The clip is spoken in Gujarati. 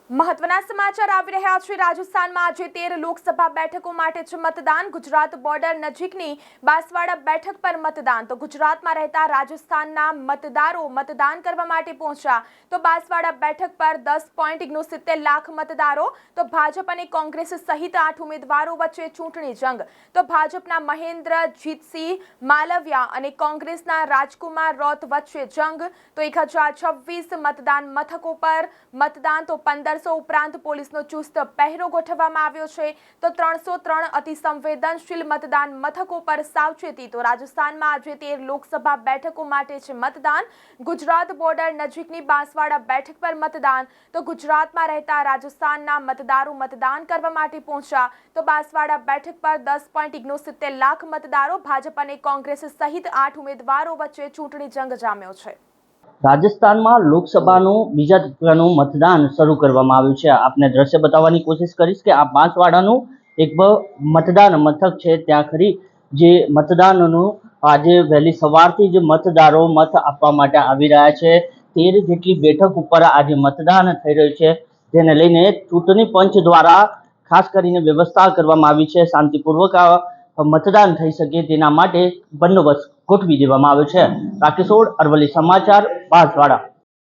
મહત્વના સમાચાર આવી રહ્યા છે। રાજસ્થાનમાં આજે 13 લોકસભા બેઠકો માટે છે મતદાન। ગુજરાત બોર્ડર નજીકની બાંસવાડા બેઠક પર મતદાન। તો ગુજરાતમાં રહેતા રાજસ્થાનના મતદારો મતદાન કરવા માટે પહોંચ્યા। તો બાંસવાડા બેઠક પર 10.69 લાખ મતદારો। તો ભાજપ અને કોંગ્રેસ સહિત 8 ઉમેદવારો વચ્ચે ચૂંટણી જંગ। તો ભાજપના મહેન્દ્રજીતસિંહ માલવિયા અને કોંગ્રેસના રાજકુમાર રૌત વચ્ચે જંગ। તો 1026 મતદાન મથકો પર મતદાન। તો 1500 ઉપરાંત પોલીસનો ચુસ્ત પહેરો ગોઠવવામાં આવ્યો છે। તો 303 અતિ સંવેદનશીલ મતદાન મથકો પર સાવચેતી। તો રાજસ્થાનમાં આજે 13 લોકસભા બેઠકો માટે છે મતદાન। ગુજરાત બોર્ડર નજીકની બાંસવાડા બેઠક પર મતદાન। તો ગુજરાતમાં રહેતા રાજસ્થાનના મતદારો મતદાન કરવા માટે પહોંચ્યા। તો બાંસવાડા બેઠક પર 10.69 લાખ મતદારો। ભાજપ અને કોંગ્રેસ સહિત 8 ઉમેદવારો વચ્ચે ચૂંટણી જંગ જામ્યો છે। રાજસ્થાનમાં લોકસભાનું બીજા તબક્કાનું મતદાન શરૂ કરવામાં આવ્યું છે। આપને દ્રશ્ય બતાવવાની કોશિશ કરીશ કે આ બાંસવાડાનું એક મતદાન મથક છે। ત્યાં ખરી જે મતદાનનું આજે વહેલી સવારથી જ મતદારો મત આપવા માટે આવી રહ્યા છે। 13 જેટલી બેઠક ઉપર આજે મતદાન થઈ રહ્યું છે, જેને લઈને ચૂંટણી પંચ દ્વારા ખાસ કરીને વ્યવસ્થા કરવામાં આવી છે। શાંતિપૂર્વક મતદાન થઈ શકે તેના માટે બંદોબસ્ત ગોઠવી દેવામાં આવ્યો છે। રાકેશ ઓડ, અરવલ્લી સમાચાર, બાંસવાડા।